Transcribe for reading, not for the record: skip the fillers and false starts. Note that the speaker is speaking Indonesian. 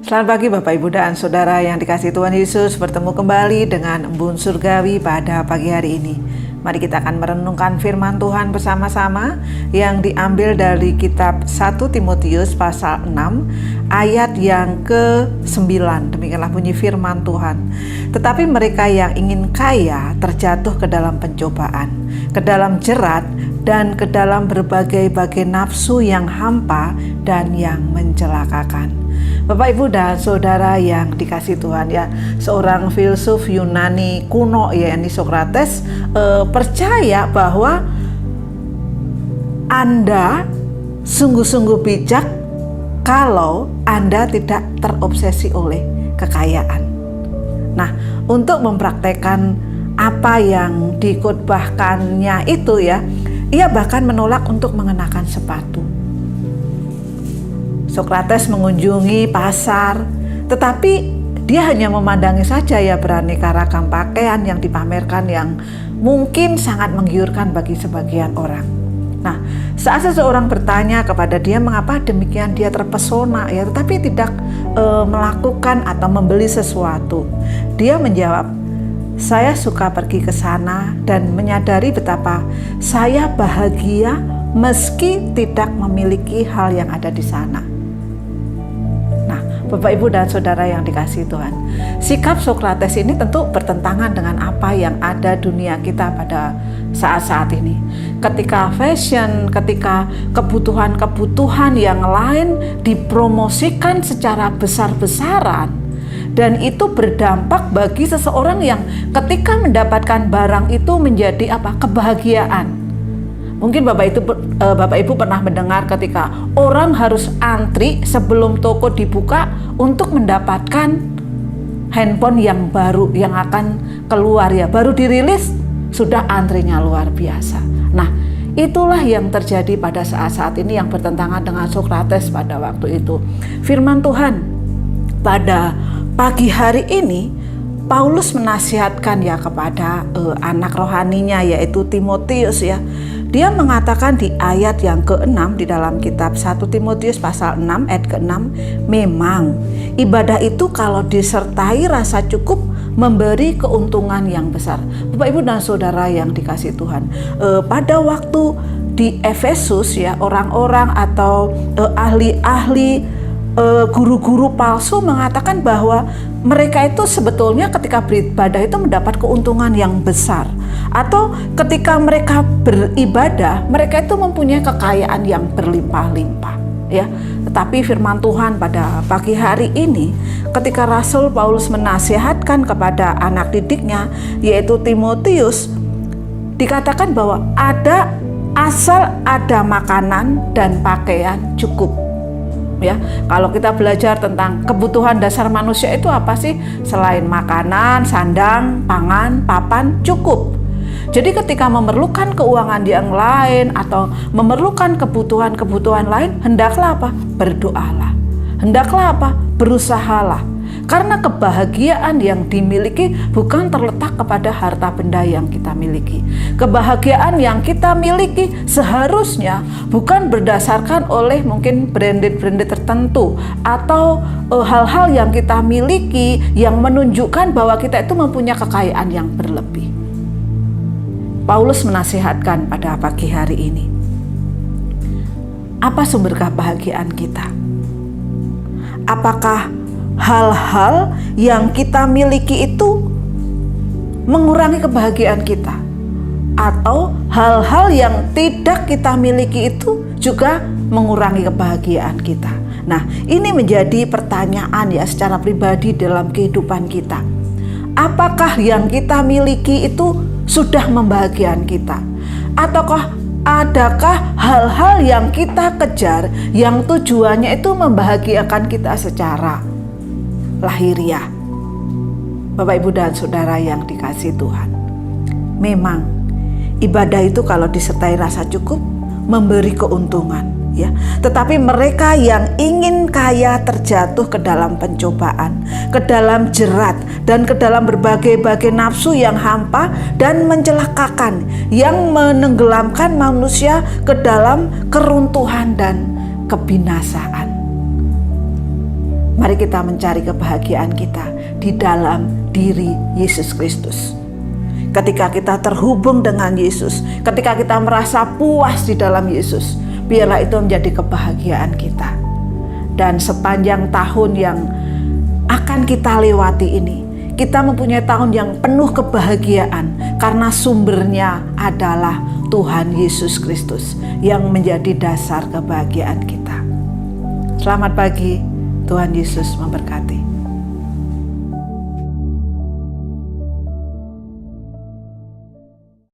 Selamat pagi Bapak Ibu dan Saudara yang dikasihi Tuhan Yesus, bertemu kembali dengan Embun Surgawi pada pagi hari ini. Mari kita akan merenungkan firman Tuhan bersama-sama yang diambil dari kitab 1 Timotius pasal 6 ayat yang ke-9. Demikianlah bunyi firman Tuhan. Tetapi mereka yang ingin kaya terjatuh ke dalam pencobaan, ke dalam jerat, dan ke dalam berbagai-bagai nafsu yang hampa dan yang mencelakakan. Bapak Ibu dan Saudara yang dikasihi Tuhan, ya, seorang filsuf Yunani kuno, yakni Sokrates, percaya bahwa Anda sungguh-sungguh bijak kalau Anda tidak terobsesi oleh kekayaan. Nah, untuk mempraktekkan apa yang dikhotbahkannya itu, ya, ia bahkan menolak untuk mengenakan sepatu. Sokrates mengunjungi pasar, tetapi dia hanya memandangi saja, ya, beraneka ragam pakaian yang dipamerkan yang mungkin sangat menggiurkan bagi sebagian orang. Nah, saat seseorang bertanya kepada dia mengapa demikian, dia terpesona, ya, tetapi tidak melakukan atau membeli sesuatu. Dia menjawab, "Saya suka pergi ke sana dan menyadari betapa saya bahagia meski tidak memiliki hal yang ada di sana." Bapak Ibu dan Saudara yang dikasihi Tuhan, sikap Sokrates ini tentu bertentangan dengan apa yang ada dunia kita pada saat-saat ini. Ketika fashion, ketika kebutuhan-kebutuhan yang lain dipromosikan secara besar-besaran, dan itu berdampak bagi seseorang yang ketika mendapatkan barang itu menjadi kebahagiaan. Mungkin Bapak Ibu pernah mendengar ketika orang harus antri sebelum toko dibuka untuk mendapatkan handphone yang baru yang akan keluar, ya, baru dirilis sudah antrinya luar biasa. Nah, itulah yang terjadi pada saat-saat ini yang bertentangan dengan Sokrates pada waktu itu. Firman Tuhan pada pagi hari ini, Paulus menasihatkan, ya, kepada anak rohaninya yaitu Timotius, ya. Dia mengatakan di ayat yang ke-6 di dalam kitab 1 Timotius pasal 6 ayat ke-6, memang ibadah itu kalau disertai rasa cukup memberi keuntungan yang besar. Bapak Ibu dan Saudara yang dikasihi Tuhan, pada waktu di Efesus, ya, orang-orang atau ahli-ahli guru-guru palsu mengatakan bahwa mereka itu sebetulnya ketika beribadah itu mendapat keuntungan yang besar, atau ketika mereka beribadah mereka itu mempunyai kekayaan yang berlimpah-limpah, ya. Tetapi firman Tuhan pada pagi hari ini ketika Rasul Paulus menasihatkan kepada anak didiknya yaitu Timotius, dikatakan bahwa asal ada makanan dan pakaian cukup. Ya, kalau kita belajar tentang kebutuhan dasar manusia itu apa sih? Selain makanan, sandang, pangan, papan, cukup. Jadi ketika memerlukan keuangan yang lain atau memerlukan kebutuhan-kebutuhan lain, hendaklah berdoalah. Hendaklah berusahalah. Karena kebahagiaan yang dimiliki bukan terletak kepada harta benda yang kita miliki. Kebahagiaan yang kita miliki seharusnya bukan berdasarkan oleh mungkin branded tertentu atau hal-hal yang kita miliki yang menunjukkan bahwa kita itu mempunyai kekayaan yang berlebih. Paulus menasihatkan pada pagi hari ini, apa sumber kebahagiaan kita? Apakah hal-hal yang kita miliki itu mengurangi kebahagiaan kita, atau hal-hal yang tidak kita miliki itu juga mengurangi kebahagiaan kita? Nah, ini menjadi pertanyaan, ya, secara pribadi dalam kehidupan kita. Apakah yang kita miliki itu sudah membahagiakan kita, ataukah adakah hal-hal yang kita kejar yang tujuannya itu membahagiakan kita secara lahiriah? Bapak Ibu dan Saudara yang dikasihi Tuhan, memang ibadah itu kalau disertai rasa cukup memberi keuntungan, ya. Tetapi mereka yang ingin kaya terjatuh ke dalam pencobaan, ke dalam jerat, dan ke dalam berbagai-bagai nafsu yang hampa dan mencelakakan, yang menenggelamkan manusia ke dalam keruntuhan dan kebinasaan. Mari kita mencari kebahagiaan kita di dalam diri Yesus Kristus. Ketika kita terhubung dengan Yesus, ketika kita merasa puas di dalam Yesus, biarlah itu menjadi kebahagiaan kita. Dan sepanjang tahun yang akan kita lewati ini, kita mempunyai tahun yang penuh kebahagiaan karena sumbernya adalah Tuhan Yesus Kristus yang menjadi dasar kebahagiaan kita. Selamat pagi, Tuhan Yesus memberkati.